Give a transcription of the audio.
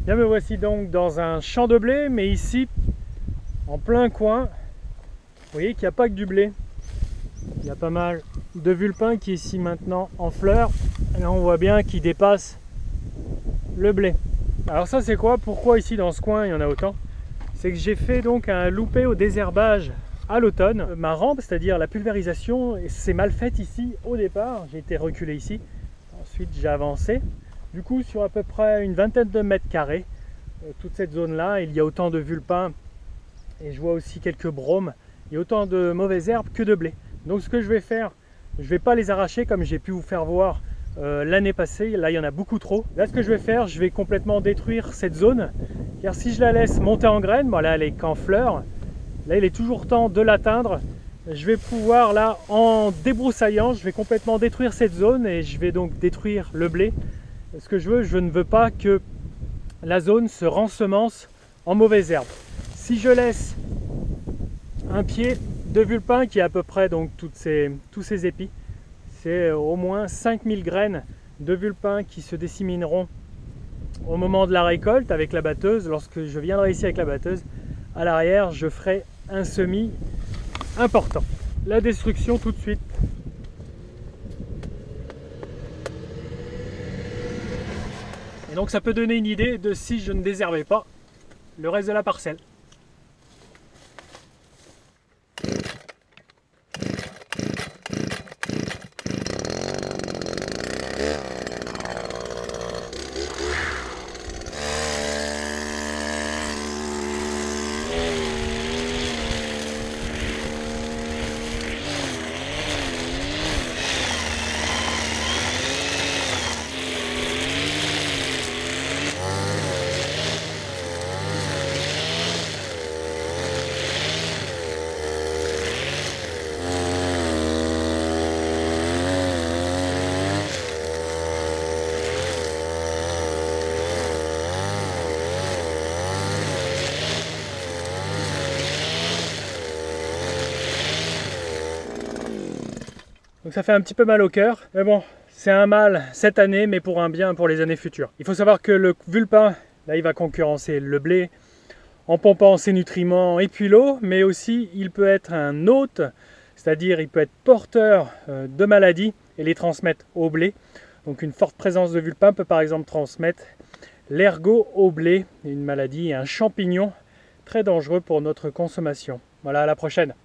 Bien, me voici donc dans un champ de blé, mais ici, en plein coin, vous voyez qu'il n'y a pas que du blé. Il y a pas mal de vulpin qui est ici maintenant en fleurs. Et là, on voit bien qu'il dépasse le blé. Alors ça, c'est quoi? Pourquoi ici dans ce coin il y en a autant? C'est que j'ai fait donc un loupé au désherbage à l'automne. Ma rampe, c'est-à-dire la pulvérisation, s'est mal faite ici au départ. J'ai été reculé ici. Ensuite, j'ai avancé. Du coup, sur à peu près une vingtaine de mètres carrés, toute cette zone-là, il y a autant de vulpins et je vois aussi quelques bromes. Il y a autant de mauvaises herbes que de blé. Donc ce que je vais faire, je ne vais pas les arracher comme j'ai pu vous faire voir l'année passée. Là, il y en a beaucoup trop. Là, ce que je vais faire, je vais complètement détruire cette zone. Car si je la laisse monter en graines, bon, là, elle est qu'en fleurs. Là, il est toujours temps de l'atteindre. Je vais pouvoir, là, en débroussaillant, je vais complètement détruire cette zone et je vais donc détruire le blé. Ce que je ne veux pas que la zone se rensemence en mauvaises herbes. Si je laisse un pied de vulpin qui est à peu près donc tous ces épis, c'est au moins 5000 graines de vulpin qui se dissémineront au moment de la récolte avec la batteuse. Lorsque je viendrai ici avec la batteuse, à l'arrière, je ferai un semis important. La destruction tout de suite. Et donc ça peut donner une idée de si je ne désherbais pas le reste de la parcelle. Donc ça fait un petit peu mal au cœur, mais bon, c'est un mal cette année, mais pour un bien pour les années futures. Il faut savoir que le vulpin, là, il va concurrencer le blé en pompant ses nutriments et puis l'eau, mais aussi il peut être un hôte, c'est-à-dire il peut être porteur de maladies et les transmettre au blé. Donc une forte présence de vulpin peut par exemple transmettre l'ergot au blé, une maladie et un champignon très dangereux pour notre consommation. Voilà, à la prochaine.